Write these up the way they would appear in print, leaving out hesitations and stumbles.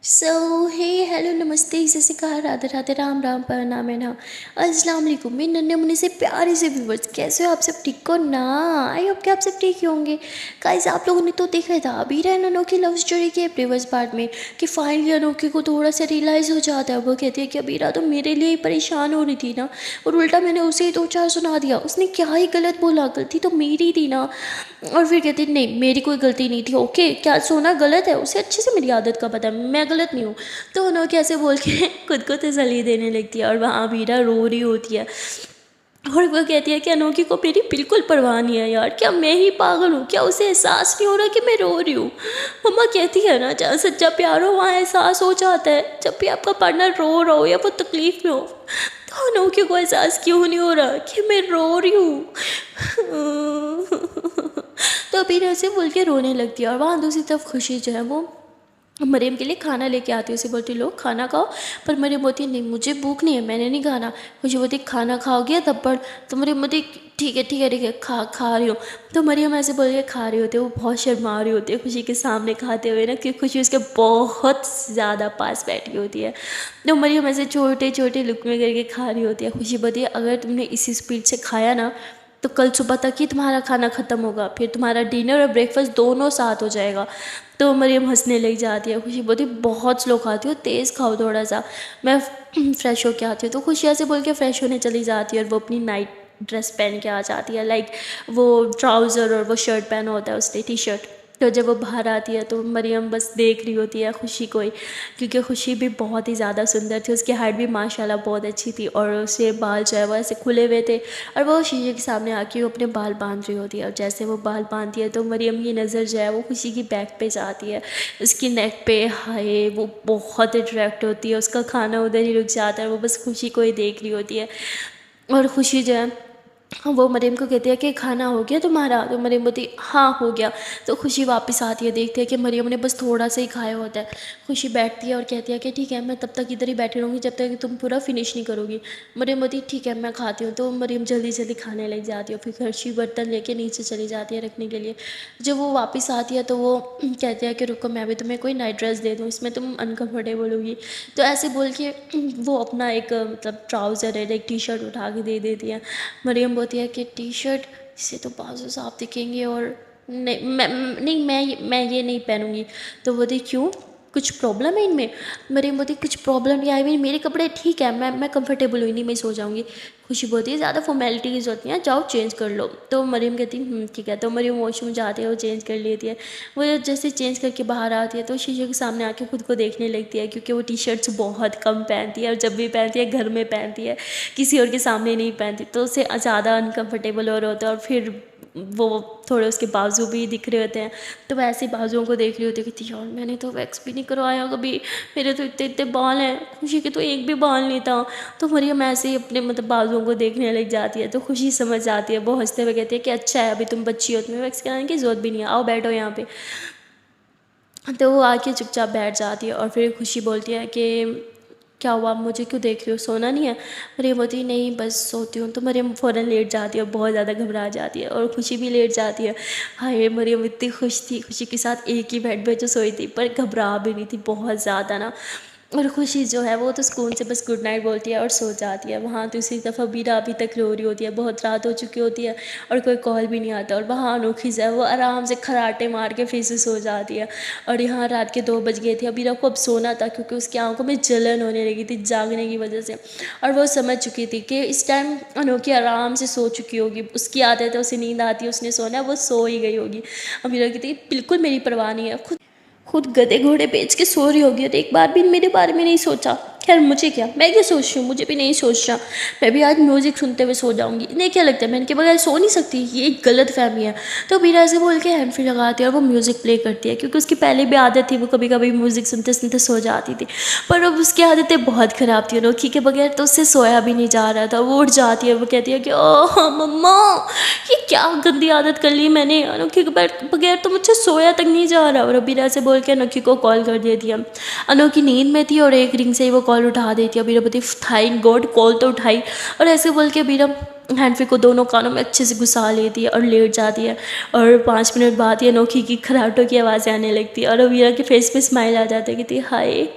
सो हे hello नमस्ते जैसे से कहा राधे राधे राम राम प्रणाम है ना। अस्सलाम वालेकुम मेरे नन्हे मुन्ने से प्यारे से व्यूवर्स, कैसे हो आप सब? ठीक हो ना? आई होप कि आप सब ठीक ही होंगे। गाइस आप लोगों ने तो देखा था अभी रहा अनोखी लव स्टोरी के प्रीवियस पार्ट में कि फाइनली अनोखी को थोड़ा सा रियलाइज़ हो जाता है। वो कहती है कि अबीरा तो मेरे लिए ही परेशान हो रही थी ना, और उल्टा मैंने उसे ही दो चार सुना दिया। उसने क्या ही गलत बोला, गलती तो मेरी थी ना। और फिर कहती नहीं मेरी कोई गलती नहीं थी। ओके क्या सोना गलत है? उसे अच्छे से मेरी आदत का पता है, मैं गलत नहीं हूँ। तो उन्होंने कैसे बोल के खुद को तसल्ली देने लगती है, और वहाँ वीरा रो रही होती है। और वो कहती है कि अनोखी को मेरी बिल्कुल परवाह नहीं है यार, क्या मैं ही पागल हूँ? क्या उसे एहसास नहीं हो रहा कि मैं रो रही हूँ? मम्मा कहती है ना, जहाँ सच्चा प्यार हो वहाँ एहसास हो जाता है। जब भी आपका पार्टनर रो रहा हो या वो तकलीफ में हो, तो अनोखी को एहसास क्यों नहीं हो रहा कि मैं रो रही हूँ? तो अभी ऐसे बोल के रोने लगती है। और वहाँ दूसरी तरफ खुशी जो है वो मरियम के लिए खाना लेके आती है। उसे बोलती लो खाना खाओ, पर मरियम बोलती है नहीं मुझे भूख नहीं है, मैंने नहीं खाना। खुशी बोलती खाना खाओगी या थप्पड़? तो मरियम बोलती ठीक है ठीक है ठीक है, खा रही हूँ। तो मरियम ऐसे बोल के खा रही होती है। वो बहुत शर्मा रही होती है खुशी के सामने खाते हुए ना, क्योंकि खुशी उसके बहुत ज़्यादा पास बैठी होती है। तो मरियम ऐसे छोटे छोटे लुकमे करके खा रही होती है। खुशी बोलती है अगर तुमने इसी स्पीड से खाया ना, तो कल सुबह तक ही तुम्हारा खाना ख़त्म होगा, फिर तुम्हारा डिनर और ब्रेकफास्ट दोनों साथ हो जाएगा। तो मरियम हंसने लग जाती है। खुशी बोलती बहुत स्लो खाती हो, तेज़ खाओ थोड़ा सा, मैं फ्रेश होके आती हूँ। तो खुशी ऐसे बोल के फ्रेश होने चली जाती है, और वो अपनी नाइट ड्रेस पहन के आ जाती है। लाइक वो ट्राउज़र और वो शर्ट पहना होता है उसने, टी शर्ट। तो जब वो बाहर आती है तो मरियम बस देख रही होती है खुशी को ही, क्योंकि खुशी भी बहुत ही ज़्यादा सुंदर थी। उसकी हाइट भी माशाल्लाह बहुत अच्छी थी, और उसके बाल जो है वो ऐसे खुले हुए थे। और वो शीशे के सामने आके वो अपने बाल बांध रही होती है। और जैसे वो बाल बांधती है तो मरियम की नज़र जो है वो खुशी की बैक पे जाती है, उसकी नेक पे। हाय वो बहुत अट्रैक्ट होती है, उसका खाना उधर ही रुक जाता है, वो बस खुशी को ही देख रही होती है। और खुशी जो है वो मरियम को कहती है कि खाना हो गया तुम्हारा? तो मरियम बोलती हाँ हो गया। तो खुशी वापस आती है, देखती है कि मरियम ने बस थोड़ा सा ही खाया होता है। खुशी बैठती है और कहती है कि ठीक है मैं तब तक इधर ही बैठी रहूँगी जब तक कि तुम पूरा फिनिश नहीं करोगी। मरियम बोलती ठीक है मैं खाती हूँ। तो मरियम जल्दी जल्दी खाने लग जाती है, फिर खुशी बर्तन लेके नीचे चली जाती है रखने के लिए। जब वो वापस आती है तो वो कहती है कि रुको मैं भी तुम्हें कोई नाइट ड्रेस दे दूँ, इसमें तुम अनकम्फर्टेबल होगी। तो ऐसे बोल के वो अपना एक मतलब ट्राउज़र है, एक टी शर्ट उठा के दे देती है। मरियम बोलती है कि टी शर्ट से तो बाजू साफ दिखेंगे, और मैं ये नहीं पहनूंगी। तो बोलती क्यों, कुछ प्रॉब्लम है इनमें? मरियम बोलती कुछ प्रॉब्लम नहीं, आई मीन मेरे कपड़े ठीक है, मैं कंफर्टेबल हुई नहीं, मैं सो जाऊंगी। खुशी बोलती है ज़्यादा फॉर्मेलिटीज़ होती हैं, जाओ चेंज कर लो। तो मरियम कहती ठीक है। तो मरियम वॉशरूम जाती है, वो चेंज कर लेती है। वो जैसे चेंज करके बाहर आती है तो शीशे के सामने आके खुद को देखने लगती है, क्योंकि वो टी शर्ट्स बहुत कम पहनती है, और जब भी पहनती है घर में पहनती है, किसी और के सामने नहीं पहनती। तो उसे ज़्यादा अनकम्फर्टेबल हो रहा होता है, और फिर वो थोड़े उसके बाजू भी दिख रहे होते हैं। तो वैसे ही बाजुओं को देख रही होती है कि यार मैंने तो वैक्स भी नहीं करवाया कभी, मेरे तो इतने इतने बाल हैं, खुशी के तो एक भी बाल नहीं था। तो मरियम ऐसे ही अपने मतलब बाजुओं को देखने लग जाती है। तो खुशी समझ जाती है, वो हंसते हुए कहती है कि अच्छा है अभी तुम बच्ची हो, तुम्हें वैक्स कराने की ज़रूरत भी नहीं है, आओ बैठो यहाँ पे। तो वो आके चुपचाप बैठ जाती है, और फिर खुशी बोलती है कि क्या हुआ, मुझे क्यों देख रही हो, सोना नहीं है? मरियम बोलती है नहीं बस सोती हूँ। तो मरियम फ़ौरन लेट जाती है और बहुत ज़्यादा घबरा जाती है, और खुशी भी लेट जाती है। हाय मरियम इतनी खुश थी, खुशी के साथ एक ही बेड पे जो सोई थी, पर घबरा भी नहीं थी बहुत ज़्यादा ना। और खुशी जो है वो तो सुकून से बस गुड नाइट बोलती है और सो जाती है। वहाँ दूसरी दफ़ा बीरा अभी तक रो रही होती है, बहुत रात हो चुकी होती है और कोई कॉल भी नहीं आता। और वहाँ अनोखी जो है वो आराम से खराटे मार के फिर से सो जाती है। और यहाँ रात के 2 बज गए थे, अबीरा को अब सोना था, क्योंकि उसकी आंखों में जलन होने लगी थी जागने की वजह से। और वो समझ चुकी थी कि इस टाइम अनोखी आराम से सो चुकी होगी, उसकी आदत है, उसे नींद आती है, उसने सोना है, वो सो ही गई होगी। अबीरा कहती बिल्कुल मेरी परवाह नहीं है, खुद खुद गधे घोड़े बेच के सो रही होगी, और एक बार भी मेरे बारे में नहीं सोचा। खैर मुझे क्या, मैं क्या सोच रही हूँ, मुझे भी नहीं सोचना, मैं भी आज म्यूज़िक सुनते हुए सो जाऊँगी। इन्हें क्या लगता है मैं इनके बगैर सो नहीं सकती, ये एक गलत फहमी है। तो बीरा से बोल के हैंड फ्री लगाती है और वो म्यूज़िक प्ले करती है, क्योंकि उसकी पहले भी आदत थी, वो कभी कभी म्यूज़िक सुनते सुनते सो जाती थी। पर अब उसकी आदतें बहुत ख़राब थी, अनोखी के बगैर तो उससे सोया भी नहीं जा रहा था। वो उठ जाती है, वो कहती है कि ओह मम्मा ये क्या गंदी आदत कर ली मैंने, अनोखी के बगैर तो मुझसे सोया तक नहीं जा रहा। और अबीरा से बोल के अनोखी को कॉल कर देती है। अनोखी नींद में थी और एक रिंग से ही वो कॉल उठा देती है। अबीरा बोलती थैंक गॉड कॉल तो उठाई। और ऐसे बोल के अबीरा हैंड फ्री को दोनों कानों में अच्छे से घुसा लेती है और लेट जाती है। और 5 मिनट बाद ही अनोखी की खराटों की आवाज़ें आने लगती है और अवीरा के फेस पे स्माइल आ जाता है, कहती है हाय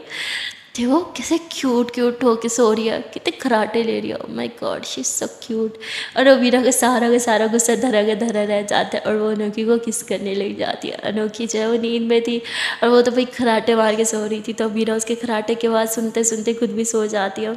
देखो कैसे क्यूट क्यूट होके सो रही है, कितने खराटे ले रही है, oh my God she is so cute. और अवीरा का सारा गुस्सा धरा रह जाता है और वो अनोखी को किस करने लग जाती है। अनोखी जो है वो नींद में थी और वो तो भाई खराटे मार के सो रही थी, तो अवीरा उसके खराटे की आवाज़ सुनते सुनते खुद भी सो जाती है।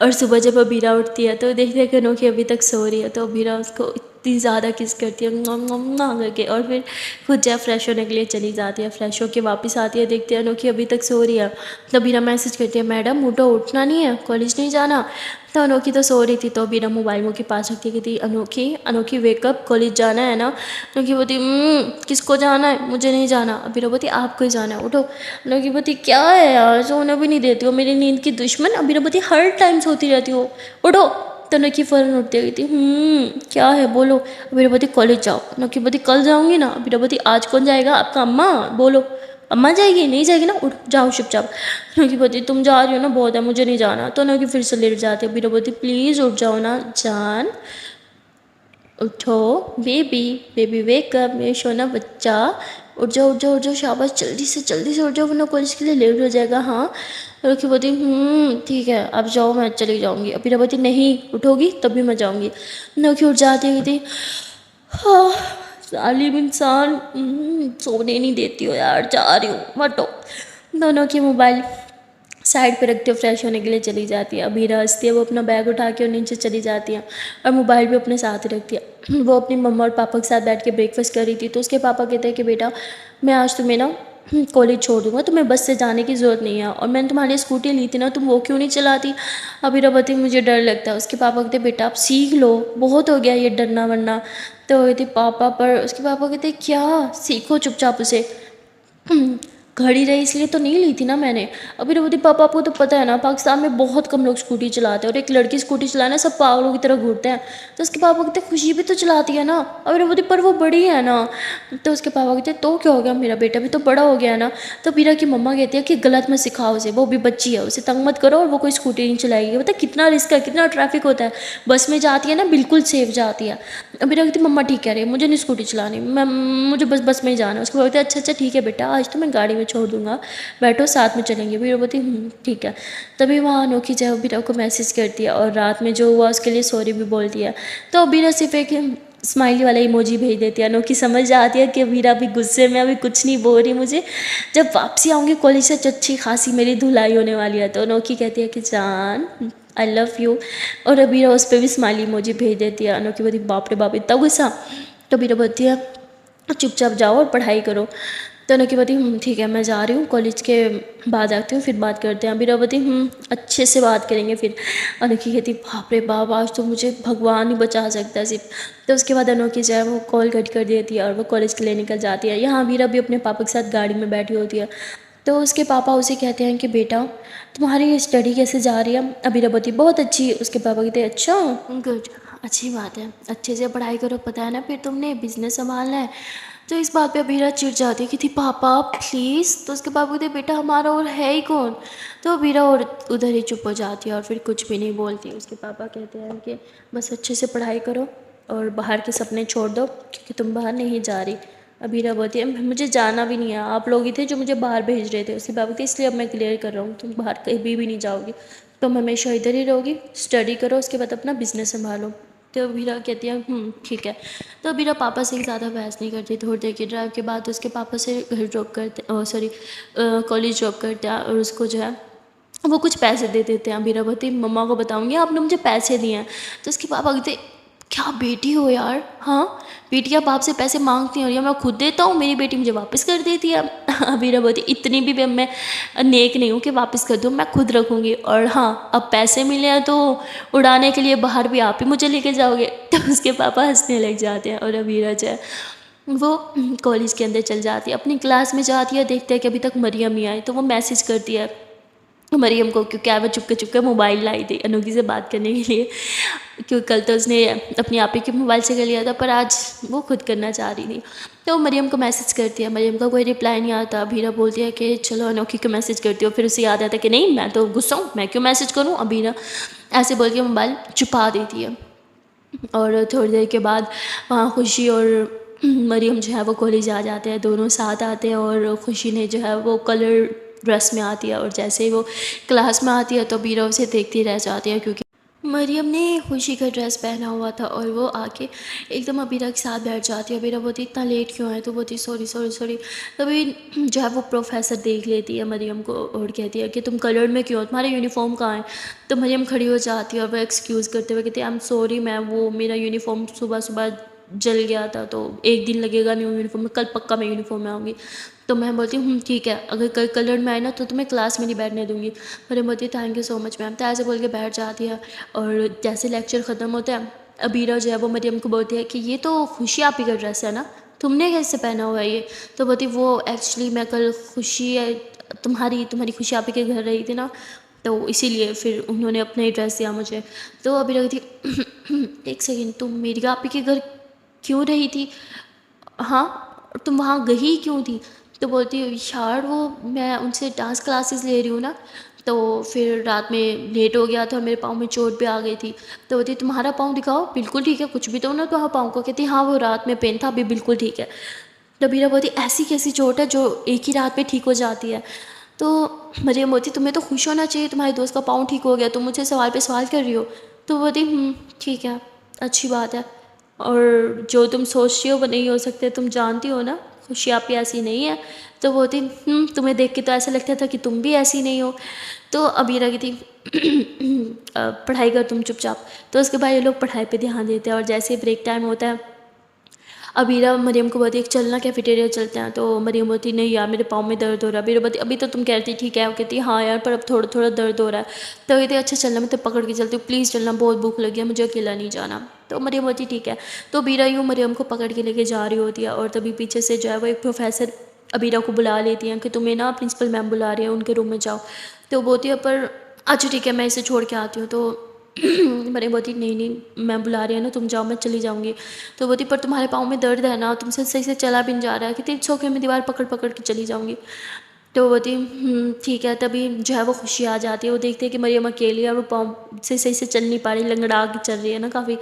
और सुबह जब अबीरा उठती है तो देखते हैं कि अनोखी अभी तक सो रही है, तो अबीरा उसको इतनी ज़्यादा किस करती है करके, और फिर खुद जब फ्रेश होने के लिए चली जाती है। फ्रेश होकर वापस आती है, देखते हैं अनोखी अभी तक सो रही है। तो अबीरा मैसेज करती है मैडम उठो, उठना नहीं है, कॉलेज नहीं जाना। तो अनोखी तो सो रही थी, तो अबीरा मोबाइल मुँह के पास रखती है, कहती अनोखी वेकअप, कॉलेज जाना है ना। अनोखी बोलती किसको जाना है, मुझे नहीं जाना। अबीरा बोलती आपको ही जाना है, उठो। अनोखी बोलती क्या है यार, सोने भी नहीं देती हो, मेरी नींद की दुश्मन। अबीरा बोलती हर टाइम सोती रहती हो, उठो। तो अनोखी फ़ौरन उठती है, कहती क्या है बोलो। अबीरा बोलती कॉलेज जाओ। अनोखी बोलती कल जाऊँगी ना। अबीरा बोलती आज कौन जाएगा, आपका अम्मा, बोलो अम्मा जाएगी, नहीं जाएगी ना, उठ जाओ चुपचाप। अनोखी बोलती तुम जा रही हो ना, बहुत है, मुझे नहीं जाना। तो अनोखी फिर से लेट जाती है। अबीरा बोलती प्लीज़ उठ जाओ ना जान, उठो बेबी, बेबी वेकअप, मेरे सोना बच्चा, उठ जाओ उठ जाओ उठ जाओ, शाबाश, जल्दी से उठ जाओ वरना कॉलेज के लिए लेट हो जाएगा। हाँ। अनोखी बोलती ठीक है आप जाओ, मैं चली जाऊँगी। अबीरा बोलती नहीं उठोगी तभी मैं जाऊँगी। अनोखी उठ जाती है, कहती हाँ जालिम इंसान, सोने नहीं देती हो यार, जा रही हूँ हटो। दोनों की मोबाइल साइड पे रखते हुए फ्रेश होने के लिए चली जाती है। अबीरा हंसती है, वो अपना बैग उठा के और नीचे चली जाती है और मोबाइल भी अपने साथ रखती है। वो अपनी मम्मा और पापा के साथ बैठ के ब्रेकफास्ट कर रही थी, तो उसके पापा कहते हैं कि बेटा मैं आज तुम्हें ना कॉलेज छोड़ दूँगा, तुम्हें बस से जाने की ज़रूरत नहीं है, और मैंने तुम्हारी स्कूटी ली थी ना, तुम वो क्यों नहीं चलाती। अबीरा बोलती मुझे डर लगता है। उसके पापा कहते बेटा आप सीख लो, बहुत हो गया ये डरना वरना। तो कहती पापा, पर उसके पापा कहते क्या सीखो चुपचाप उसे, घड़ी रही इसलिए तो नहीं ली थी ना मैंने। अभी बोलती पापा आपको तो पता है ना पाकिस्तान में बहुत कम लोग स्कूटी चलाते हैं, और एक लड़की स्कूटी चलाना सब पागलों की तरह घूरते हैं। तो उसके पापा कहते खुशी भी तो चलाती है ना। अभी बोलती पर वो बड़ी है ना। तो उसके पापा कहते तो क्या हो गया, मेरा बेटा भी तो बड़ा हो गया ना। तो बीरा की मम्मा कहती है कि गलत मत सिखाओ उसे, वो भी बच्ची है, उसे तंग मत करो और वो कोई स्कूटी नहीं चलाएगी। पता कितना रिस्क है, कितना ट्रैफिक होता है, बस में जाती है ना बिल्कुल सेफ जाती है। अभी कहती मम्मा ठीक कह रही है, मुझे नहीं स्कूटी चलानी, मैं मुझे बस में ही जाना है। उसको बोलते अच्छा ठीक है बेटा, आज तो मैं गाड़ी में छोड़ दूंगा, बैठो साथ में चलेंगे। बीरा बोलती ठीक है। तभी वहाँ अनोखी जो है बीरा को मैसेज करती है और रात में जो हुआ उसके लिए सॉरी भी बोलती है। तो बीरा सिर्फ एक स्माइली वाला इमोजी भेज देती है। अनोखी समझ जाती है कि बीरा अभी गुस्से में, अभी कुछ नहीं बोल रही मुझे, जब वापसी आऊँगी कॉलेज से अच्छी खासी मेरी धुलाई होने वाली है। तो अनोखी कहती है कि जान आई लव यू, और बीरा उस पर भी स्माइली इमोजी भेज देती है। अनोखी बोलती बाप रे बाप इतना गुस्सा। तो बीरा बोलती है चुपचाप जाओ और पढ़ाई करो। तो अनोखी बोलती ठीक है मैं जा रही हूँ, कॉलेज के बाद आती हूँ, फिर बात करते हैं। बीरा बोलती अच्छे से बात करेंगे फिर। अनोखी कहती बाप रे बाप आज तो मुझे भगवान ही बचा सकता है सिर्फ। तो उसके बाद अनोखी जो है वो कॉल कट कर देती है और वो कॉलेज के लिए निकल जाती है। यहाँ बीरा भी अपने पापा के साथ गाड़ी में बैठी होती है। तो उसके पापा उसे कहते हैं कि बेटा तुम्हारी स्टडी कैसे जा रही है। अबीरा बोलती बहुत अच्छी। उसके पापा कहते हैं अच्छा गुड, अच्छी बात है, अच्छे से पढ़ाई करो, पता है ना फिर तुमने बिज़नेस संभालना है। तो इस बात पे अबीरा चिढ़ जाती है कि थी पापा प्लीज़। तो उसके पापा कहते बेटा हमारा और है ही कौन। तो अबीरा और उधर ही चुप हो जाती है और फिर कुछ भी नहीं बोलती। उसके पापा कहते हैं कि बस अच्छे से पढ़ाई करो और बाहर के सपने छोड़ दो क्योंकि तुम बाहर नहीं जा रही। अबीरा बोलती है मुझे जाना भी नहीं है, आप लोग ही थे जो मुझे बाहर भेज रहे थे। उसके बाबा कहते इसलिए अब मैं क्लियर कर रहा हूँ, तुम बाहर कहीं भी नहीं जाओगी, तुम हमेशा इधर ही रहोगी, स्टडी करो, उसके बाद अपना बिजनेस संभालो। तो अबीरा कहती है ठीक है। तो अबीरा पापा से ज़्यादा बहस नहीं करती। थोड़ी देर की ड्राइव के बाद उसके पापा से घर ड्रॉप करते, सॉरी कॉलेज ड्रॉप करते हैं और उसको जो है वो कुछ पैसे दे देते हैं। अबीरा बोलती मम्मा को बताऊंगी आपने मुझे पैसे दिए हैं। तो उसके पापा कहते क्या बेटी हो यार, हाँ बेटियाँ बाप से पैसे मांगती हैं और या मैं खुद देता हूँ, मेरी बेटी मुझे वापस कर देती है। अबीरा बोलती इतनी भी मैं नेक नहीं हूँ कि वापस कर दूँ, मैं खुद रखूँगी, और हाँ अब पैसे मिले हैं तो उड़ाने के लिए बाहर भी आप ही मुझे लेके जाओगे। तो उसके पापा हंसने लग जाते हैं और अबीरा जो है वो कॉलेज के अंदर चल जाती है, अपनी क्लास में जाती है। देखते हैं कि अभी तक मरियम ही आई, तो वो मैसेज करती है मरियम को क्योंकि वो चुपके मोबाइल लाई थी अनोखी से बात करने के लिए, क्योंकि कल तो उसने अपनी आप ही के मोबाइल से कर लिया था पर आज वो खुद करना चाह रही थी। तो मरियम को मैसेज करती है, मरियम का कोई रिप्लाई नहीं आता। अबीरा बोलती है कि चलो अनोखी को मैसेज करती हो, फिर उसे याद आता है कि नहीं मैं तो गुस्सा हूँ, मैं क्यों मैसेज करूँ। अबीरा ऐसे बोल के मोबाइल छुपा देती है। और थोड़ी देर के बाद वहाँ खुशी और मरियम जो है वो कॉलेज आ जाते हैं, दोनों साथ आते हैं। और खुशी ने जो है वो कलर ड्रेस में आती है, और जैसे ही वो क्लास में आती है तो बीरा उसे देखती रह जाती है, क्योंकि मरियम ने खुशी का ड्रेस पहना हुआ था। और वो आके एकदम अबीरा के साथ बैठ जाती है। अबीरा बोलती इतना लेट क्यों है, तो बोलती सॉरी सॉरी सॉरी। तभी जो है वो प्रोफेसर देख लेती है मरियम को और कहती है कि तुम कलर में क्यों हो, तुम्हारा यूनिफॉर्म कहाँ है। तो मरियम खड़ी हो जाती है और वह एक्सक्यूज़ करते हुए कहती है आई एम सॉरी मैम, वो मेरा यूनिफॉर्म सुबह सुबह जल गया था, तो एक दिन लगेगा न्यू यूनिफॉर्म में, कल पक्का मैं यूनिफॉर्म में आऊँगी। तो मैं बोलती हूँ ठीक है, अगर कल कलर में आए ना तो तुम्हें क्लास में नहीं बैठने दूँगी। मरियम बोलती है thank you so much ma'am. तो ऐसे बोल के बैठ जाती है। और जैसे लेक्चर ख़त्म होता है, अबीरा जो है वो मरियम को बोलती है कि ये तो खुशी आप ही का ड्रेस है ना, तुमने कैसे पहना हुआ है ये। तो बोलती वो एक्चुअली मैं कल खुशी तुम्हारी खुशी आप ही के घर रही थी ना, तो इसीलिए फिर उन्होंने अपना ही ड्रेस दिया मुझे। तो अबीरा कहती एक सेकेंड, तुम मेरी आप ही के घर क्यों रही थी, हाँ तुम वहाँ गई क्यों थी। तो बोलती यार वो मैं उनसे डांस क्लासेस ले रही हूँ ना, तो फिर रात में लेट हो गया था, मेरे पाँव में चोट भी आ गई थी। तो बोलती तुम्हारा पाँव दिखाओ, बिल्कुल ठीक है, कुछ भी तो ना तुम्हारा पाँव को। कहती हाँ वो रात में पेन था, अभी बिल्कुल ठीक है। तो बीरा बोलती ऐसी कैसी चोट है जो एक ही रात में ठीक हो जाती है। तो मरियम बोलती तुम्हें तो खुश होना चाहिए, तुम्हारे दोस्त का पाँव ठीक हो गया, तुम मुझसे सवाल पे सवाल कर रही हो। तो बोलती ठीक है, अच्छी बात है, और जो तुम सोचती हो वो नहीं हो सकते, तुम जानती हो ना खुशी आप ही ऐसी नहीं है। तो वो थी तुम्हें देख के तो ऐसा लगता था कि तुम भी ऐसी नहीं हो। तो अबीरा की थी पढ़ाई कर तुम चुपचाप। तो उसके बाद ये लोग पढ़ाई पे ध्यान देते हैं। और जैसे ब्रेक टाइम होता है, अबीरा मरियम को बोलती है चलना कैफेटेरिया चलते हैं। तो मरियम बोलती नहीं यार मेरे पाँव में दर्द हो रहा है। अबीरा बोलती अभी तो तुम कह रही थी ठीक है, वो कहती हाँ यार पर अब थोड़ा थोड़ा दर्द हो रहा है। तो कहती अच्छा चलना, मैं तो पकड़ के चलती हूँ, प्लीज़ चलना, बहुत भूख लगी है, मुझे अकेला नहीं जाना। तो मरियम बोलती ठीक है। तो अबीरा यूँ मरियम को पकड़ के लेके जा रही होती है, और तभी पीछे से जो है वो एक प्रोफेसर अबीरा को बुला लेती हैं कि तुम्हें ना प्रिंसिपल मैम बुला रही है, उनके रूम में जाओ। तो बोलती है पर अच्छा ठीक है मैं इसे छोड़ के आती हूँ। तो मैंने बोलती नहीं नहीं मैं बुला रही है ना, तुम जाओ, मैं चली जाऊँगी। तो बोलती पर तुम्हारे पाँव में दर्द है ना, तुमसे सही से चला भी नहीं जा रहा है। कि इट्स ओके, मैं दीवार पकड़ पकड़ के चली जाऊँगी। तो बोलती ठीक है। तभी जो है वो खुशी आ जाती है, वो देखती है कि मरियम अकेली है और वो पाँव से सही से चल नहीं पा रही, लंगड़ा के चल रही है ना काफ़ी।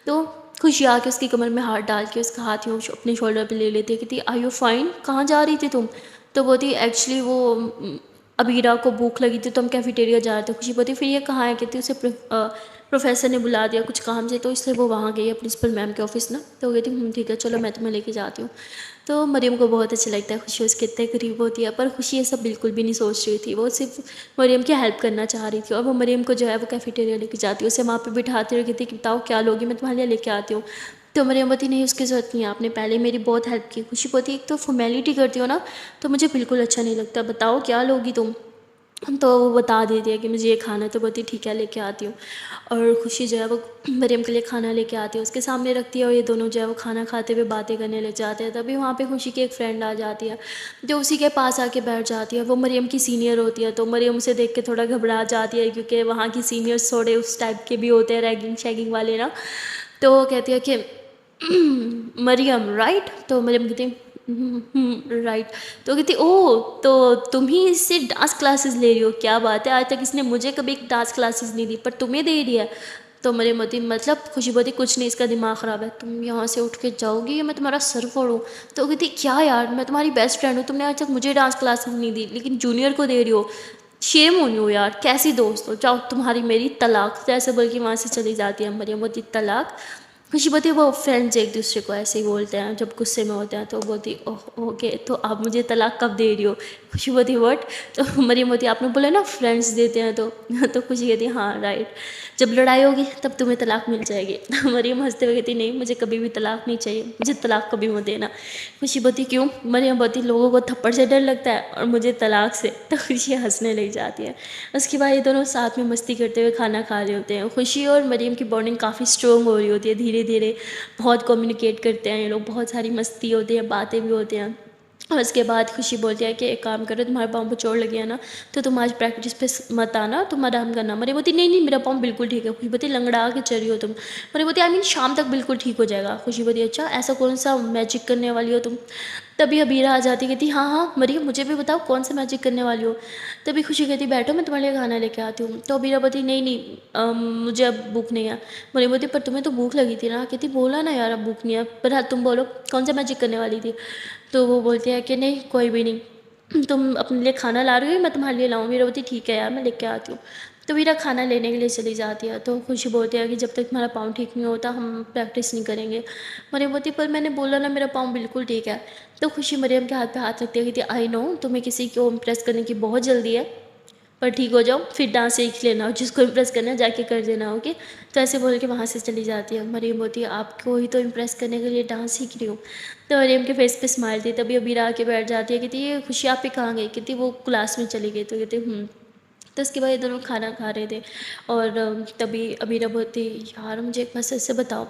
तो खुशी आके उसकी कमर में हाथ डाल के उसका हाथ यूँ अपने शोल्डर पे ले लेती है, कहती आर यू फाइन, कहाँ जा रही थी तुम। तो बोलती एक्चुअली वो अबीरा को भूख लगी थी तो हम कैफेटेरिया जा रहे थे। खुशी बोलती फिर ये कहाँ है, कहती उसे प्रोफेसर ने बुला दिया कुछ काम से, तो इसलिए वो वहाँ गई है प्रिंसिपल मैम के ऑफिस ना। तो वो कहती ठीक है चलो मैं तुम्हें लेके जाती हूँ। तो मरियम को बहुत अच्छा लगता है, खुशी उसके इतने करीब होती है। पर खुशी ये सब बिल्कुल भी नहीं सोच रही थी, वो सिर्फ मरियम की हेल्प करना चाह रही थी। और वो मरियम को जो है वो कैफेटेरिया लेके जाती है, उसे वहाँ पे बिठाती और कहती कि बताओ क्या लोगी, मैं तुम्हारे लिए लेके आती हूँ। तो मरियम बोलती नहीं उसकी ज़रूरत नहीं है, आपने पहले मेरी बहुत हेल्प की। खुशी बोलती एक तो फॉर्मेलिटी करती हो ना, तो मुझे बिल्कुल अच्छा नहीं लगता, बताओ क्या लोगी तुम। तो वो बता देती है कि मुझे ये खाना है। तो बोलती ठीक है लेके आती हूँ। और खुशी जो है वो मरियम के लिए खाना लेके आती है, उसके सामने रखती है, और ये दोनों जो है वो खाना खाते हुए बातें करने लग जाते हैं। तभी वहाँ पे खुशी की एक फ्रेंड आ जाती है, जो उसी के पास आके बैठ जाती है। वो मरियम की सीनियर होती है, तो मरियम उसे देख के थोड़ा घबरा जाती है, क्योंकि वहाँ की सीनियर्स थोड़े उस टाइप के भी होते हैं, रैगिंग शैगिंग वाले ना। तो वो कहती है कि मरियम राइट। तो मरियम कहती राइट। तो कहती ओह तो तुम ही इससे डांस क्लासेस ले रही हो, क्या बात है, आज तक इसने मुझे कभी डांस क्लासेस नहीं दी पर तुम्हें दे दिया। तो मरियम बोती मतलब खुशी बोती कुछ नहीं, इसका दिमाग ख़राब है, तुम यहाँ से उठ के जाओगी या मैं तुम्हारा सर फोड़ूँ। तो कहती क्या यार मैं तुम्हारी बेस्ट फ्रेंड हूँ, तुमने आज तक मुझे डांस क्लासेस नहीं दी लेकिन जूनियर को दे रही हो, शेम होनी हो यार, कैसी दोस्त हो, जाओ तुम्हारी मेरी तलाक। तो ऐसे बोल के वहाँ से चली जाती है मरियम बोती तलाक। खुशी बोती वो फ्रेंड्स एक दूसरे को ऐसे ही बोलते हैं जब गुस्से में होते हैं। तो बोलती ओह ओके तो आप मुझे तलाक कब दे रही हो। खुशी बोती व्हाट। तो मरियम बोती आपने बोला ना फ्रेंड्स देते हैं तो खुशी कहती हाँ राइट, जब लड़ाई होगी तब तुम्हें तलाक मिल जाएगी। तो मरियम हंसते हुए कहती नहीं मुझे कभी भी तलाक नहीं चाहिए, मुझे तलाक कभी मत देना। खुशी बोती क्यों। मरियम बोती लोगों को थप्पड़ से डर लगता है और मुझे तलाक से। तो खुशी हंसने लग जाती है। उसके बाद ये दोनों साथ में मस्ती करते हुए खाना खा रहे होते हैं। खुशी और मरियम की बॉन्डिंग काफ़ी स्ट्रॉन्ग हो रही होती है धीरे धीरे, बहुत कम्युनिकेट करते हैं ये लोग, बहुत सारी मस्ती होती है, बातें भी होते हैं। और उसके बाद खुशी बोलती है कि एक काम करो तुम्हारे पाँव पर चोट लगी है ना, तो तुम आज प्रैक्टिस पे मत आना, तुम आराम करना। मरियम बोलती नहीं नहीं मेरा पाँव बिल्कुल ठीक है। खुशी बोलती लंगड़ा के चल रही हो तुम। मरियम बोलती आई मीन शाम तक बिल्कुल ठीक हो जाएगा। खुशी बोलती अच्छा ऐसा कौन सा मैजिक करने वाली हो तुम। तभी अबीरा आ जाती, कहती हाँ हाँ मरियम मुझे भी बताओ कौन सा मैजिक करने वाली हो। तभी खुशी कहती बैठो मैं तुम्हारे लिए खाना लेके आती हूँ। तो अबीरा बोलती नहीं नहीं मुझे अब भूख नहीं है। मरियम बोलती पर तुम्हें तो भूख लगी थी ना। कहती बोला ना यार अब भूख नहीं है, पर हाँ तुम बोलो कौन सा मैजिक करने वाली थी। तो वो बोलती है कि नहीं कोई भी नहीं, तुम अपने लिए खाना ला रही हो मैं तुम्हारे लिए लाऊँ। वीरा बोलती ठीक है यार मैं लेके आती हूँ। तो वीरा खाना लेने के लिए चली जाती है। तो खुशी बोलती है कि जब तक तुम्हारा पाँव ठीक नहीं होता हम प्रैक्टिस नहीं करेंगे। मरियम बोलती पर मैंने बोला ना मेरा पाँव बिल्कुल ठीक है। तो खुशी मरियम के हाथ पे हाथ रखती है कि आई नो तुम्हें किसी को इम्प्रेस करने की बहुत जल्दी है, पर ठीक हो जाओ फिर डांस सीख लेना, जिसको इम्प्रेस करना है जाके कर देना ओके। तो ऐसे बोल के वहाँ से चली जाती है। मरियम बोलती है आपको ही तो इम्प्रेस करने के लिए डांस सीख रही हूँ। तो मरियम के फेस पे स्माइल थी। तभी अबीरा आके बैठ जाती है, कहती ये खुशी आप ही कहाँ गई। कहती वो क्लास में चली गई। तो कहती तो उसके बाद ये दोनों खाना खा रहे थे और तभी अबीरा बोलती यार मुझे एक बात सच से बताओ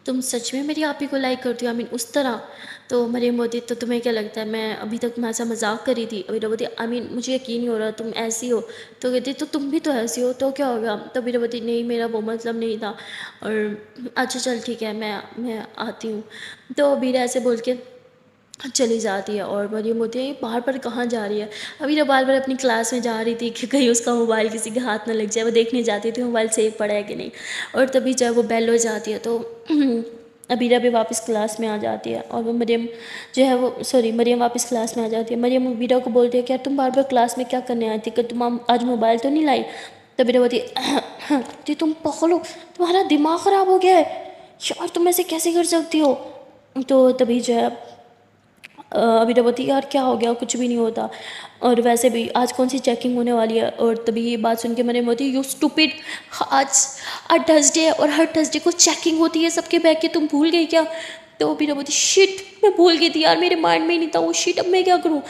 तुम सच में मेरी आप ही को लाइक करती हो, आई मीन उस तरह। तो मरियम बोलती तो तुम्हें क्या लगता है मैं अभी तक तुम्हारे साथ मजाक करी थी। अबीरा बोलती आई मीन मुझे यकीन नहीं हो रहा तुम ऐसी हो। तो कहती तो तुम भी तो ऐसी हो तो क्या हो गया। तो अबीरा बोलती नहीं मेरा वो मतलब नहीं था। और अच्छा चल ठीक है मैं आती हूँ। तो अबीरा ऐसे बोल के चली जाती है। और मरियम होती है बार बार कहाँ जा रही है। अभी ना बार बार अपनी क्लास में जा रही थी कि कहीं उसका मोबाइल किसी के हाथ ना लग जाए। वो देखने जाती थी मोबाइल सेफ पड़ा है कि नहीं। और तभी जब वो बेल हो जाती है तो अबीरा भी वापस क्लास में आ जाती है। और वो मरियम जो है वो मरियम वापस क्लास में आ जाती है। मरियम अबीरा को बोलती है कि यार तुम बार बार क्लास में क्या करने आई थी, कि तुम आज मोबाइल तो नहीं लाई। तो अबीरा बोलती है तुम पागल हो, तुम्हारा दिमाग ख़राब हो गया है यार, तुम ऐसे कैसे कर सकती हो। तो तभी जो है अबीरा बोलती यार क्या हो गया, कुछ भी नहीं होता, और वैसे भी आज कौन सी चेकिंग होने वाली है। और तभी ये बात सुन के मरियम बोलती यू स्टूपिड, आज आज थर्सडे है और हर थर्सडे को चेकिंग होती है सबके बैग की, तुम भूल गई क्या। तो अबीरा बोलती शिट मैं भूल गई थी यार, मेरे माइंड में ही नहीं था वो शिट, अब मैं क्या करूँ।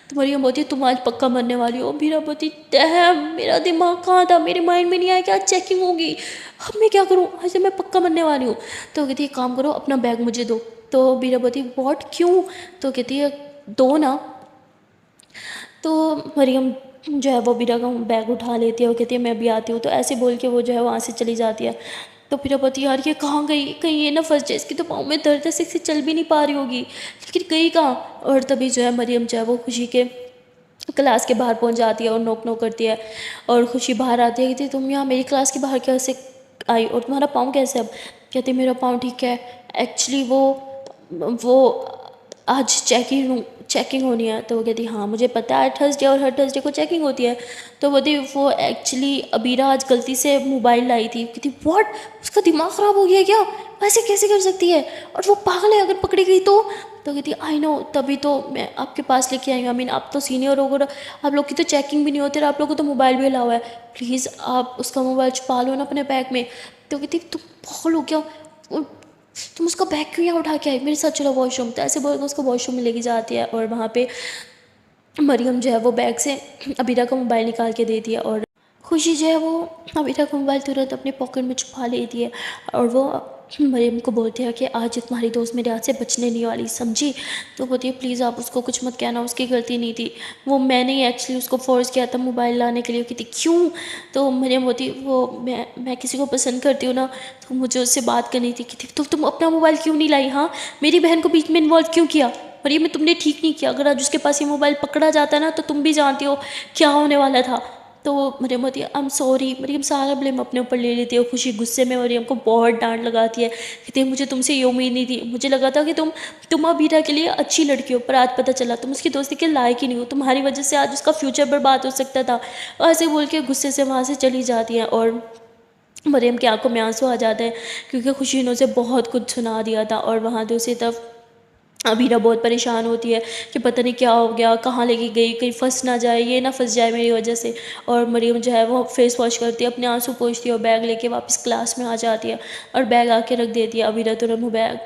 तो मरियम बोलती तुम आज पक्का मरने वाली हो। अबीरा बोलती डैम मेरा दिमाग कहाँ था, मेरे माइंड में नहीं आया कि आज चेकिंग होगी, अब मैं क्या करूँ, आज मैं पक्का मरने वाली हूँ। तो कहती है काम करो अपना बैग मुझे दो। तो अबीरा बोलती व्हाट क्यों। तो कहती है दो ना। तो मरियम जो है वो अबीरा का बैग उठा लेती है और कहती है मैं भी आती हूँ। तो ऐसे बोल के वो जो है वहाँ से चली जाती है। तो फिर बोलती यार ये कहाँ गई, कहीं ये ना फंस जाए, इसकी तो पाँव में दर्द है, से चल भी नहीं पा रही होगी, लेकिन गई कहाँ। और तभी जो है मरियम जो है वो खुशी के क्लास के बाहर पहुंच जाती है और नोक नोक करती है। और खुशी बाहर आती है, कहती तुम यहाँ मेरी क्लास के बाहर कैसे आई और तुम्हारा पाँव कैसे अब। कहती मेरा पाँव ठीक है, एक्चुअली वो आज चेकिंग होनी है। तो वो कहती हाँ मुझे पता है थर्सडे और हर थर्सडे को चेकिंग होती है। तो बोलती वो एक्चुअली अबीरा आज गलती से मोबाइल लाई थी। कहती व्हाट, उसका दिमाग ख़राब हो गया क्या, ऐसे कैसे कर सकती है, और वो पागल है अगर पकड़ी गई तो। कहती आई नो, तभी तो मैं आपके पास लेके आई हूँ, आई मीन आप तो सीनियर हो गए, आप लोग की तो चेकिंग भी नहीं होती और आप लोग को तो मोबाइल भी अलाउ है, प्लीज़ आप उसका मोबाइल छुपा लो ना अपने बैग में। तो कहती तुम पागल हो क्या, तुम उसका बैग क्यों यहाँ उठा के आई, मेरे साथ चलो वॉशरूम। तो ऐसे बोल के उसको वॉशरूम में लेके जाती है और वहाँ पे मरियम जो है वो बैग से अबीरा का मोबाइल निकाल के देती है। और खुशी जो है वो अबीरा का मोबाइल तुरंत अपने पॉकेट में छुपा लेती है। और वो मरियम को बोलती है कि आज तुम्हारी दोस्त मेरे हाथ से बचने नहीं वाली, समझी। तो बोलती है प्लीज़ आप उसको कुछ मत कहना, उसकी गलती नहीं थी, वो मैंने ही एक्चुअली उसको फोर्स किया था मोबाइल लाने के लिए। कहती क्यों। तो मरियम बोलती वो मैं किसी को पसंद करती हूँ ना, तो मुझे उससे बात करनी थी। कहती तो तुम अपना मोबाइल क्यों नहीं लाई, हाँ मेरी बहन को बीच में इन्वॉल्व क्यों किया। और ये में तुमने ठीक नहीं किया, अगर आज उसके पास ये मोबाइल पकड़ा जाता ना तो तुम भी जानती हो क्या होने वाला था। तो मरियम होती है आई एम सॉरी, मरियम सारा ब्लेम अपने ऊपर ले लेती है। खुशी गुस्से में मरियम को बहुत डांट लगाती है, कहती है मुझे तुमसे ये उम्मीद नहीं थी, मुझे लगा था कि तुम अबीरा के लिए अच्छी लड़की हो, पर आज पता चला तुम उसकी दोस्ती के लायक ही नहीं हो, तुम्हारी वजह से आज उसका फ्यूचर बर्बाद हो सकता था। ऐसे बोल के गुस्से से वहाँ से चली जाती है। और मरियम की आंखों में आंसू आ जाते हैं क्योंकि खुशी ने उसे बहुत कुछ सुना दिया था। और वहाँ दूसरी तरफ अबीरा बहुत परेशान होती है कि पता नहीं क्या हो गया, कहाँ लेके गई, कहीं फंस ना जाए, ये ना फंस जाए मेरी वजह से। और मरियम जो है वो फेस वॉश करती है, अपने आंसू पोंछती है और बैग लेके वापस क्लास में आ जाती है और बैग आके रख देती है। अबीरा तुरंत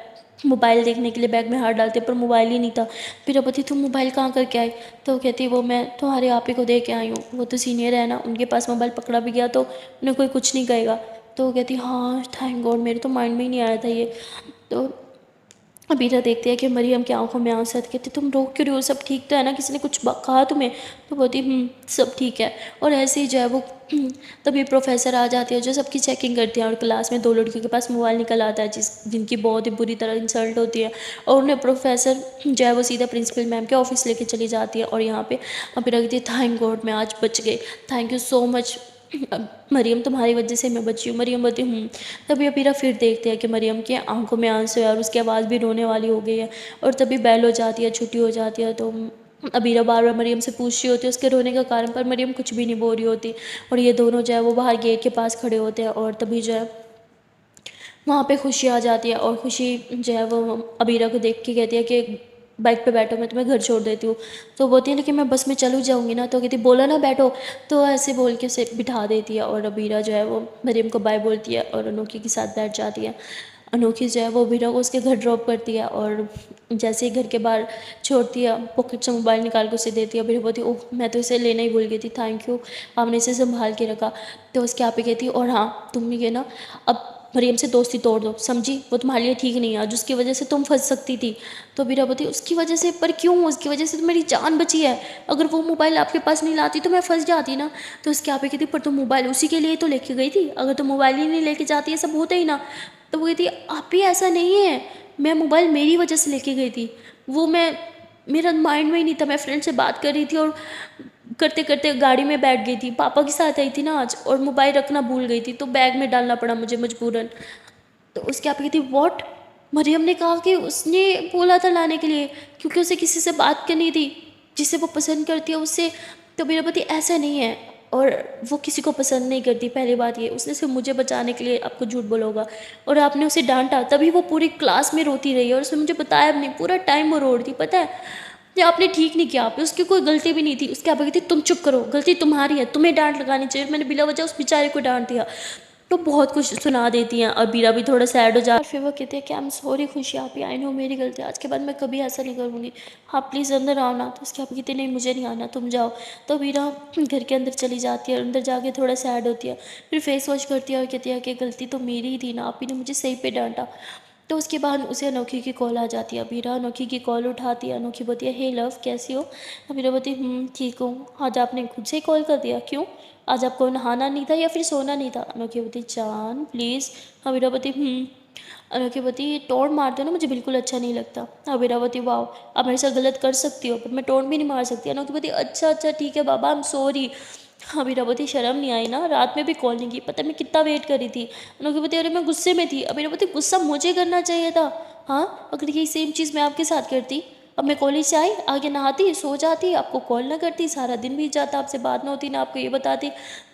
मोबाइल देखने के लिए बैग में हाथ डालती है पर मोबाइल ही नहीं था। फिर बोलती तुम मोबाइल कहाँ करके आई। तो कहती वो मैं तुम्हारे आप ही को दे के आई हूँ, वो तो सीनियर है ना, उनके पास मोबाइल पकड़ा भी गया तो उन्हें कोई कुछ नहीं कहेगा। तो कहती हाँ थैंक गॉड, मेरे तो माइंड में ही नहीं आया था ये। तो अबीरा देखती है कि मरियम की आंखों में आंसू आते, कहती तुम रो क्यों रही हो, सब ठीक तो है ना, किसी ने कुछ कहा तुम्हें? तो बोलती सब ठीक है। और ऐसे ही जो है वो तभी प्रोफेसर आ जाती है जो सबकी चेकिंग करती है, और क्लास में दो लड़कियों के पास मोबाइल निकल आता है जिनकी बहुत ही बुरी तरह इंसल्ट होती है, और उन्हें प्रोफेसर जो है वो सीधा प्रिंसिपल मैम के ऑफिस लेके चली जाती है। और यहाँ पे अबीरा कहती है थैंक गॉड मैं आज बच गई, thank you so much Mariam, तुम्हारी वजह से मैं बची हूँ। मरियम बोलती तभी अबीरा फिर देखते हैं कि मरियम की आंखों में आंसू है और उसकी आवाज़ भी रोने वाली हो गई है। और तभी बेल हो जाती है, छुट्टी हो जाती है। तो अबीरा बार बार मरियम से पूछ रही होती है उसके रोने का कारण, पर मरियम कुछ भी नहीं बोल रही होती। और ये दोनों जो है वो बाहर गेट के पास खड़े होते हैं। और तभी जो है वहाँ पे खुशी आ जाती है, और खुशी जो है वो अबीरा को देख के कहती है कि बाइक पे बैठो, मैं तुम्हें घर छोड़ देती हूँ। तो बोलती है लेकिन मैं बस में चलूँ जाऊँगी ना, तो कहती बोला ना बैठो। तो ऐसे बोल के उसे बिठा देती है, और अबीरा जो है वो मरियम को बाय बोलती है और अनोखी के साथ बैठ जाती है। अनोखी जो है वो अबीरा को उसके घर ड्रॉप करती है, और जैसे ही घर के बाहर छोड़ती है पॉकेट से मोबाइल निकाल के उसे देती है। अबीरा बोलती ओह मैं तो इसे लेना ही भूल गई थी, थैंक यू आपने इसे संभाल के रखा। तो उसके आप ही कहती और हाँ तुम ये ना अब मरियम से दोस्ती तोड़ दो, समझी, वो तुम्हारे लिए ठीक नहीं है, आज उसकी वजह से तुम फंस सकती थी। तो अबीरा बोलती उसकी वजह से? पर क्यों? उसकी वजह से तो मेरी जान बची है, अगर वो मोबाइल आपके पास नहीं लाती तो मैं फंस जाती ना। तो उसके आप ही कहती पर तुम मोबाइल उसी के लिए तो लेके गई थी, अगर तुम मोबाइल ही नहीं लेके जाती ये सब होता ही ना। तो वो कहती आप ही ऐसा नहीं है, मैं मोबाइल मेरी वजह से लेके गई थी, वो मैं मेरा माइंड में ही नहीं था, मैं फ्रेंड से बात कर रही थी और करते करते गाड़ी में बैठ गई थी, पापा के साथ आई थी ना आज, और मोबाइल रखना भूल गई थी तो बैग में डालना पड़ा मुझे मजबूरन। तो उसके आप कहती व्हाट? मरियम ने कहा कि उसने बोला था लाने के लिए क्योंकि उसे किसी से बात करनी थी जिसे वो पसंद करती है उससे। तो मेरा पति ऐसा नहीं है, और वो किसी को पसंद नहीं करती, पहली बात ये, उसने सिर्फ मुझे बचाने के लिए आपको झूठ बोला होगा। और आपने उसे डांटा तभी वो पूरी क्लास में रोती रही है, और उसने मुझे बताया भी नहीं, पूरा टाइम वो रो रही थी पता है। ये आपने ठीक नहीं किया, आपने उसकी कोई गलती भी नहीं थी। उसके आप कहती तुम चुप करो, गलती तुम्हारी है, तुम्हें डांट लगानी चाहिए, मैंने बिला वजह उस बेचारे को डांट दिया। तो बहुत कुछ सुना देती हैं, और बीरा भी थोड़ा सैड हो जाता है। फिर वो कहते हैं कि आई एम सॉरी खुशी, आप ही आई नो मेरी गलती, आज के बाद मैं कभी ऐसा नहीं करूँगी, आप प्लीज़ अंदर आओ ना। तो उसके आप कहते नहीं मुझे नहीं आना, तुम जाओ। तो बीरा घर के अंदर चली जाती है, और अंदर जाके थोड़ा सैड होती है, फिर फेस वॉश करती है और कहती है कि गलती तो मेरी ही थी ना, आप ही ने मुझे सही पे डांटा। तो उसके बाद उसे अनोखी की कॉल आ जाती है, अबीरा अनोखी की कॉल उठाती है। अनोखी बोलती है हे लव कैसी हो? अबीरा बोलती ठीक हूँ, आज आपने खुद से कॉल कर दिया, क्यों? आज आपको नहाना नहीं था या फिर सोना नहीं था? अनोखी बोलती जान प्लीज़। अबीरा बोलती अनोखी बोलती टोन मार दो ना, मुझे बिल्कुल अच्छा नहीं लगता। अबीरा बोलती वाह आप मेरे साथ गलत कर सकती हो पर मैं टोन भी नहीं मार सकती। अनोखी बोलती अच्छा अच्छा ठीक है बाबा आई एम सॉरी। हाँ अबीरा बोलती शर्म नहीं आई ना, रात में भी कॉल नहीं की, पता मैं कितना वेट करी थी। अनोखी बोलती अरे मैं गुस्से में थी। अबीरा बोलती गुस्सा मुझे करना चाहिए था, हाँ अगर यही सेम चीज़ मैं आपके साथ करती, अब मैं कॉलेज से आई आगे नहाती सो जाती, आपको कॉल ना करती, सारा दिन बीत जाता, आपसे बात ना होती, ना आपको ये बताती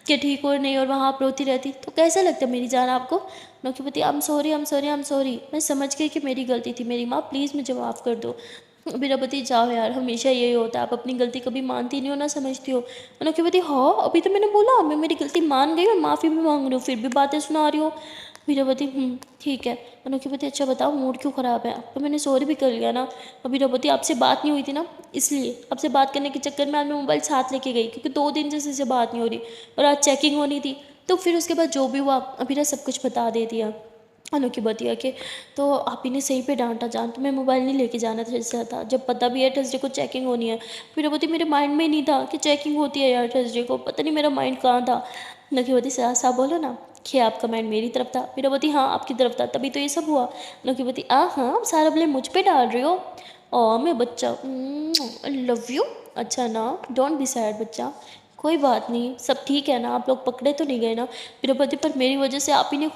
कि ठीक हो नहीं, और वहाँ आप रोती रहती, तो कैसा लगता मेरी जान आपको? नोकी बोलती I am sorry I am sorry I am sorry, मैं समझ गई कि मेरी गलती थी, मेरी माँ प्लीज़ मुझे माफ़ कर दो। मेरा पति जाओ यार, हमेशा यही होता है, आप अपनी गलती कभी मानती नहीं हो ना समझती हो। अनोखी बोलती हाँ अभी तो मैंने बोला मैं मेरी गलती मान गई और माफ़ी भी मांग रही हूँ, फिर भी बातें सुना रही हो। वीरवती ठीक है। अनोखी बोलती अच्छा बताओ मूड क्यों ख़राब है? तो मैंने सॉरी भी कर लिया ना। वीरवती आपसे बात नहीं हुई थी ना, इसलिए आपसे बात करने के चक्कर में आज मैं मोबाइल साथ लेके गई, क्योंकि 2 दिन से बात नहीं हो रही और आज चेकिंग होनी थी। तो फिर उसके बाद जो भी हुआ अभी सब कुछ बता दे दिया। अनोखी बतिया के तो आप ही ने सही पे डांटा जान, तुम्हें मोबाइल नहीं लेके जाना था जब पता भी है थर्सडे को चेकिंग होनी है। फिर बोलती मेरे माइंड में ही नहीं था कि चेकिंग होती है यार थर्सडे को, पता नहीं मेरा माइंड कहाँ था। अनोखी बोती साफ बोलो ना कि आपका माइंड मेरी तरफ था। मेरा बोती हाँ आपकी तरफ था तभी तो ये सब हुआ। अनोखी बोती हाँ सारा ब्लेम मुझ पर डाल रही हो। ओ मैं बच्चा लव यू। अच्छा ना डोंट बी सैड बच्चा, कोई बात नहीं सब ठीक है ना, आप लोग पकड़े तो नहीं गए ना। मेरा पति पर मेरी वजह से आप ही ने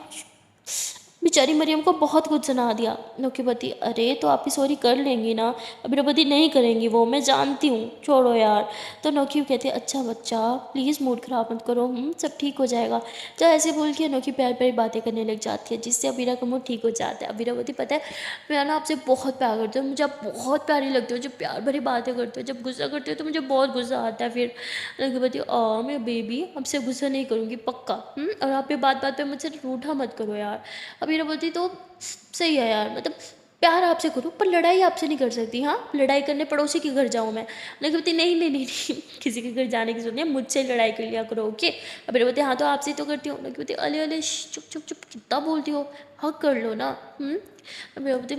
बेचारी मरियम को बहुत कुछ सुना दिया। नौकीबती अरे तो आप ही सॉरी कर लेंगी ना? अबीराबती नहीं करेंगी वो, मैं जानती हूँ, छोड़ो यार। तो नौकी कहती है अच्छा बच्चा प्लीज़ मूड ख़राब मत करो, सब ठीक हो जाएगा। तो ऐसे बोल के नौकी प्यार प्यारी बातें करने लग जाती है, जिससे अबीरा का मूड ठीक हो जाता है। अबीराबती पता है मैं ना आपसे बहुत प्यार करती हूँ, मुझे आप बहुत प्यारी लगती हो, जब प्यार भरी बातें करते हो, जब गुस्सा करते हो तो मुझे बहुत गुस्सा आता है। फिर नौकीबती मैं बेबी आपसे गुस्सा नहीं करूँगी पक्का, और आप ये बात बात पे मुझसे रूठा मत करो यार। अबीरा बोलती तो सही है यार, मतलब प्यार आपसे करूँ पर लड़ाई आपसे नहीं कर सकती। हाँ, लड़ाई करने पड़ोसी के घर जाऊँ मैं? मैंने कहा बोलती नहीं, नहीं, नहीं, नहीं किसी के घर जाने की ज़रूरत नहीं है, मुझसे लड़ाई कर लिया करो, ओके? अब मेरे बोलते हाँ, तो आपसे ही तो करती हूँ। मैं बोलती अले, अले चुप, चुप, चुप कितना बोलती हो? हग कर लो ना। अब मेरे बोलते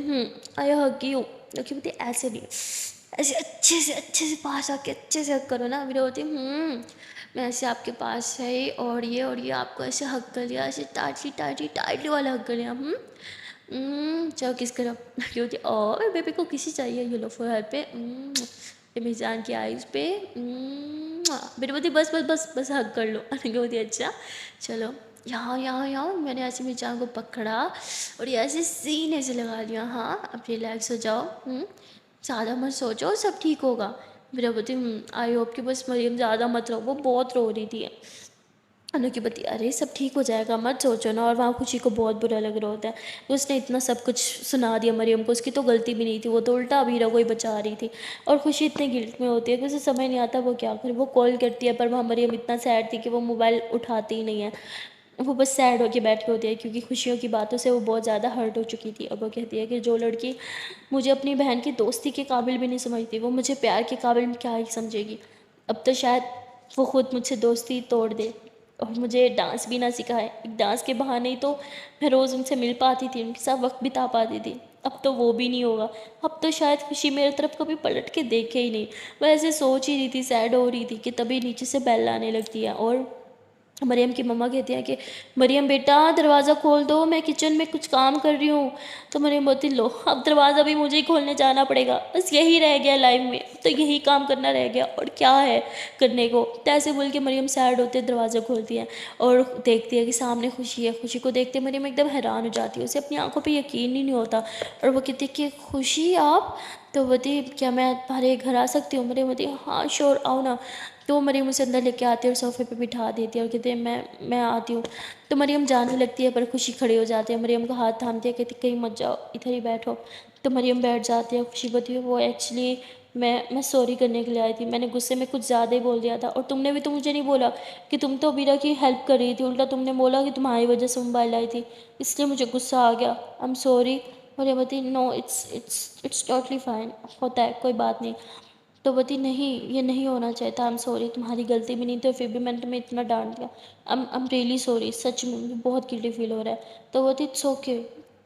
आई हग यू। लड़की बोलती ऐसे नहीं, ऐसे अच्छे से पास आके अच्छे से हग करो ना। मेरे बोलती मैं ऐसे आपके पास है और ये आपको ऐसे हक कर लिया, ऐसे टाइटली टाइटली टाइटली वाला हक कर लिया। चलो किस करो। ये होती और बेबी को किसी चाहिए, ये लो फॉर पे ये मेरी जान की आइज़ पे। मेरी बोलती बस बस बस बस हक कर लो। मैंने कहा बोलती अच्छा चलो। यहाँ यहाँ यहाँ मैंने ऐसे मेरी जान को पकड़ा और ये ऐसे सीने से लगा लिया। हाँ अब रिलैक्स हो जाओ, ज़्यादा मत सोचो, सब ठीक होगा। मेरा बोलती आई होप कि बस मरियम ज़्यादा मत रो, वो बहुत रो रही थी। अनु की बत्ती अरे सब ठीक हो जाएगा, मत सोचो ना। और वहाँ खुशी को बहुत बुरा लग रहा होता है, तो उसने इतना सब कुछ सुना दिया मरियम को। उसकी तो गलती भी नहीं थी, वो तो उल्टा अबीरा को ही बचा रही थी। और खुशी इतने गिल्ट में होती है कि उसे समझ नहीं आता वो क्या करे। वो कॉल करती है पर वहाँ मरियम इतना सैड थी कि वो मोबाइल उठाती ही नहीं है। वो बस सैड होके बैठी होती है क्योंकि खुशियों की बातों से वो बहुत ज़्यादा हर्ट हो चुकी थी। और वो कहती है कि जो लड़की मुझे अपनी बहन की दोस्ती के काबिल भी नहीं समझती, वो मुझे प्यार के काबिल क्या ही समझेगी। अब तो शायद वो खुद मुझसे दोस्ती तोड़ दे और मुझे डांस भी ना सिखाए। एक डांस के बहाने ही तो मैं रोज़ उनसे मिल पाती थी, उनके साथ वक्त बिता पाती थी। अब तो वो भी नहीं होगा। अब तो शायद खुशी मेरी तरफ कभी पलट के देखे ही नहीं। मैं ऐसे सोच ही रही थी, सैड हो रही थी कि तभी नीचे से बेल आने लगती है। और मरियम की मम्मा कहती हैं कि मरियम बेटा दरवाज़ा खोल दो, मैं किचन में कुछ काम कर रही हूँ। तो मरियम बोलती लो अब दरवाज़ा भी मुझे ही खोलने जाना पड़ेगा, बस यही रह गया लाइफ में, तो यही काम करना रह गया और क्या है करने को। तो ऐसे बोल के मरियम सैड होते दरवाज़ा खोलती है और देखती है कि सामने खुशी है। खुशी को देखते मरियम एकदम हैरान हो जाती है, उसे अपनी आंखों पर यकीन ही नहीं होता। और वो कहती है कि खुशी आप, तो बोलती क्या मैं तुम्हारे घर आ सकती हूँ? मरियम बोलती हाँ श्योर आओ ना। तो मरियम उसे अंदर लेके आती है और सोफे पे बिठा देती है और कहती है मैं आती हूँ। तो मरियम जाने लगती है पर खुशी खड़ी हो जाती है, मरियम का हाथ थामती है, कहती कहीं मत जाओ, इधर ही बैठो। तो मरियम बैठ जाती है। खुशी बोलती है वो एक्चुअली मैं सॉरी करने के लिए आई थी, मैंने गुस्से में कुछ ज़्यादा ही बोल दिया था। और तुमने भी तो मुझे नहीं बोला कि तुम तो अबीरा की हेल्प कर रही थी, उल्टा तुमने बोला कि तुम्हारी वजह से मोबाइल आई थी, इसलिए मुझे गुस्सा आ गया, आई एम सॉरी। मरियम बोलती नो इट्स टोटली फाइन, होता है कोई बात नहीं। तो बोलती नहीं ये नहीं होना चाहिए था, आई एम सॉरी, तुम्हारी गलती भी नहीं थी फिर भी मैंने तुम्हें इतना डांट दिया, आई एम रियली सॉरी, सच में मुझे बहुत गिल्टी फील हो रहा है। तो बोलती इट्स ओके,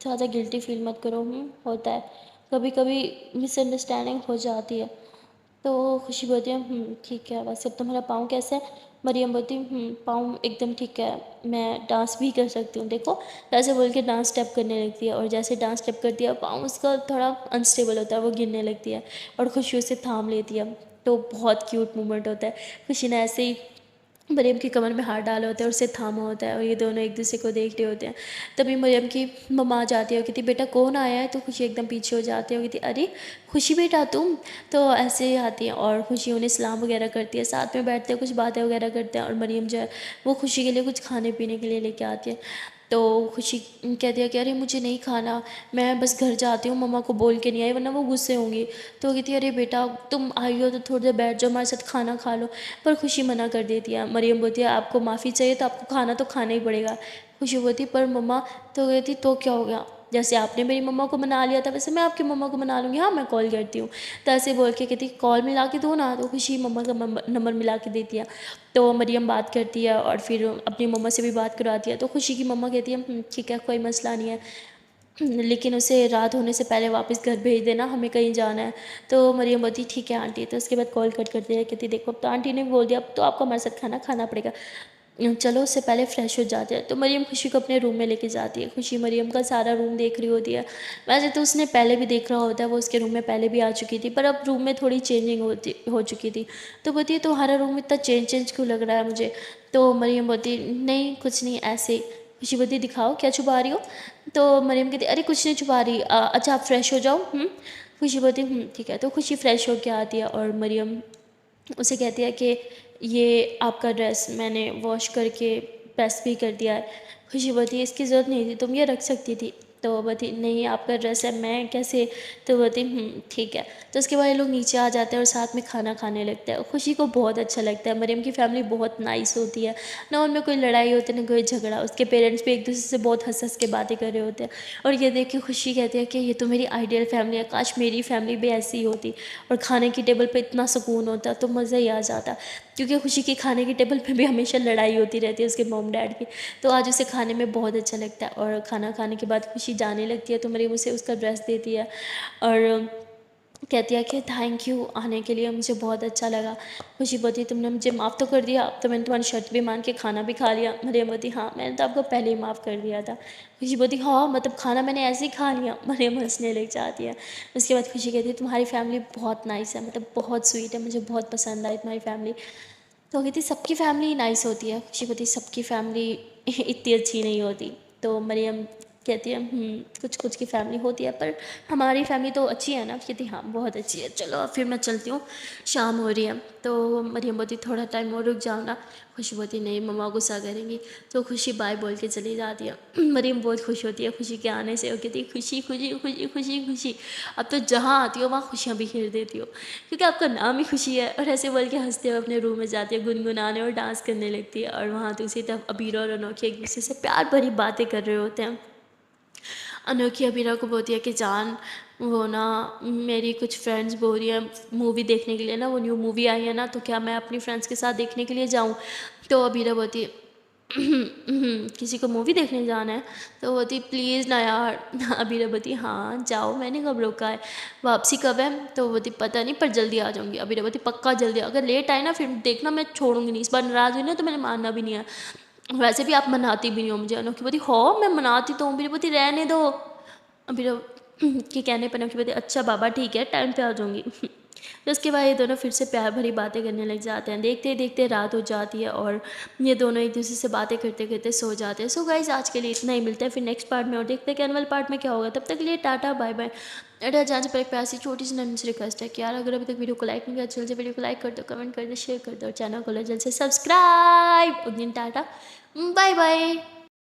ज़्यादा गिल्टी फील मत करो, होता है, कभी कभी मिसअंडरस्टैंडिंग हो जाती है। तो खुशी बोलती है ठीक है, वैसे अब तुम्हारा पाँव कैसा है? मरियम बोलती पाँव एकदम ठीक है, मैं डांस भी कर सकती हूँ देखो। तो ऐसे बोल के डांस स्टेप करने लगती है और जैसे डांस स्टेप करती है पाँव उसका थोड़ा अनस्टेबल होता है, वो गिरने लगती है और खुशी उसे थाम लेती है। तो बहुत क्यूट मोमेंट होता है। खुशी ने ऐसे ही मरियम की कमर में हाथ डाला होता है और उसे थामा होता है और ये दोनों एक दूसरे को देख रहे होते हैं। तभी मरियम की मम्मा आ जाती है और कहती बेटा कौन आया है? तो खुशी एकदम पीछे हो जाती है और कहती अरे खुशी बेटा तुम। तो ऐसे ही आती है और खुशी उन्हें सलाम वगैरह करती है, साथ में बैठते हैं, कुछ बातें वगैरह करते हैं और मरियम जो है वो खुशी के लिए कुछ खाने पीने के लिए लेके आती है। तो खुशी कहती है कि अरे मुझे नहीं खाना, मैं बस घर जाती हूँ, मम्मा को बोल के नहीं आई वरना वो गुस्से होंगी। तो वो कहती है अरे बेटा तुम आई हो तो थोड़ी देर बैठ जाओ, हमारे साथ खाना खा लो। पर खुशी मना कर देती है। मरियम बोलती है आपको माफ़ी चाहिए तो आपको खाना तो खाना ही पड़ेगा। खुशी बोलती पर मम्मा, तो कहती तो क्या हो गया, जैसे आपने मेरी मम्मा को मना लिया था वैसे मैं आपकी मम्मा को मना लूँगी, हाँ मैं कॉल करती हूँ। तो ऐसे बोल के कहती कॉल मिला के दो ना। तो खुशी मम्मा का नंबर मिला के देती है। तो मरियम बात करती है और फिर अपनी मम्मा से भी बात करवाती है। तो खुशी की मम्मा कहती है ठीक है कोई मसला नहीं है, लेकिन उसे रात होने से पहले वापस घर भेज देना, हमें कहीं जाना है। तो मरियम बोलती ठीक है आंटी। तो उसके बाद कॉल कट करती है, कहती देखो अब तो आंटी ने भी बोल दिया अब तो आपको हमारे साथ खाना खाना पड़ेगा, चलो उससे पहले फ़्रेश हो जाते हैं। तो मरियम खुशी को अपने रूम में लेके जाती है। खुशी मरियम का सारा रूम देख रही होती है। वैसे तो उसने पहले भी देख रहा होता है, वो उसके रूम में पहले भी आ चुकी थी पर अब रूम में थोड़ी चेंजिंग हो चुकी थी। तो बोलती है तुम्हारा रूम इतना चेंज क्यों लग रहा है मुझे? तो मरियम बोलती नहीं कुछ नहीं ऐसे ही। खुशी बोलती दिखाओ क्या छुपा रही हो? तो मरियम कहती अरे कुछ नहीं छुपा रही, अच्छा आप फ्रेश हो जाओ। खुशी बोलती ठीक है। तो खुशी फ़्रेश होके आती है और मरियम उसे कहती है कि ये आपका ड्रेस मैंने वॉश करके प्रेस भी कर दिया है। खुशी बोलती है इसकी ज़रूरत नहीं थी, तुम ये रख सकती थी। तो वो बोलती नहीं आपका ड्रेस है, मैं कैसे? तो बोलती ठीक है। तो उसके बाद ये लोग नीचे आ जाते हैं और साथ में खाना खाने लगते हैं। खुशी को बहुत अच्छा लगता है, मरियम की फैमिली बहुत नाइस होती है, ना उनमें कोई लड़ाई होती है ना कोई झगड़ा। उसके पेरेंट्स भी एक दूसरे से बहुत हंस हंस के बातें कर रहे होते हैं। और ये देख के खुशी कहती है कि ये तो मेरी आइडियल फैमिली है, काश मेरी फैमिली भी ऐसी ही होती और खाने की टेबल पे इतना सुकून होता तो मज़ा ही आ जाता। क्योंकि खुशी की खाने की टेबल पे भी हमेशा लड़ाई होती रहती है उसके मॉम डैड की। तो आज उसे खाने में बहुत अच्छा लगता है और खाना खाने के बाद खुशी जाने लगती है तो मरियम उसे उसका ड्रेस देती है और कहती है कि थैंक यू आने के लिए, मुझे बहुत अच्छा लगा। खुशी बोलती तुमने मुझे माफ़ तो कर दिया, अब तो मैंने तुम्हारी शर्त भी मान के खाना भी खा लिया। मरियम बोलती हाँ मैंने तो आपको पहले ही माफ़ कर दिया था। खुशी बोलती हाँ मतलब खाना मैंने ऐसे ही खा लिया। मरियम हंसने लग जाती है। उसके बाद खुशी कहती है तुम्हारी फैमिली बहुत नाइस है, मतलब बहुत स्वीट है, मुझे बहुत पसंद आई तुम्हारी फैमिली। तो कहती सबकी फैमिली नाइस होती है। खुशी कहती सबकी फैमिली इतनी अच्छी नहीं होती। तो मरियम कहती है कुछ कुछ की फैमिली होती है पर हमारी फैमिली तो अच्छी है ना। कहती हाँ बहुत अच्छी है, चलो अब फिर मैं चलती हूँ, शाम हो रही है। तो मरियम बोलती थोड़ा टाइम और रुक जाओ ना। खुशी बोलती नहीं मम्मा गुस्सा करेंगी। तो खुशी बाय बोल के चली जाती है। मरियम बहुत खुश होती है खुशी के आने से। वो कहती खुशी खुशी खुशी खुशी खुशी, अब तो जहाँ आती हो वहाँ खुशियाँ बिखेर देती हो, क्योंकि आपका नाम ही खुशी है। और ऐसे बोल के हंसते हुए अपने रूम में जाती है, गुनगुनाने और डांस करने लगती है। और वहाँ दूसरी तरफ अबीरा और अनोखी एक दूसरे से प्यार भरी बातें कर रहे होते हैं। अनोखी अबीरा को बोलती है कि जान वो ना मेरी कुछ फ्रेंड्स बोल रही हैं मूवी देखने के लिए ना, वो न्यू मूवी आई है ना, तो क्या मैं अपनी फ्रेंड्स के साथ देखने के लिए जाऊँ? तो अबीरा बोलती है किसी को मूवी देखने जाना है? तो बोलती प्लीज़ ना यार। अबीरा बोलती हाँ जाओ, मैंने कब रोका है, वापसी कब है? तो बोलती पता नहीं पर जल्दी आ जाऊँगी। अबीरा बोलती पक्का जल्दी, अगर लेट आए ना फिर देखना मैं छोड़ूंगी नहीं, इस बार नाराज़ हुई ना तो मैंने मानना भी नहीं है, वैसे भी आप मनाती भी नहीं हो मुझे। अनोखी बोलती हो मैं मनाती तो हूँ। अबीरा बोलती रहने दो। अबीरा के कहने पर अनोखी बोलती अच्छा बाबा ठीक है टाइम पे आ जाऊँगी। तो उसके बाद ये दोनों फिर से प्यार भरी बातें करने लग जाते हैं। देखते ही देखते रात हो जाती है और ये दोनों एक दूसरे से बातें करते करते सो जाते हैं। सो गाइस आज के लिए इतना ही, मिलते हैं फिर नेक्स्ट पार्ट में और देखते हैं कि एनुअल पार्ट में क्या होगा। तब तक के लिए टाटा बाय बाय। अरे जाने से पहले एक प्यार सी छोटी सी नन्ही सी रिक्वेस्ट है कि यार अगर अभी तक वीडियो को लाइक नहीं किया जल्द से वीडियो को लाइक कर दो, कमेंट कर दो, शेयर कर दो और चैनल को जल्द से सब्सक्राइब। उस दिन टाटा बाय बाय।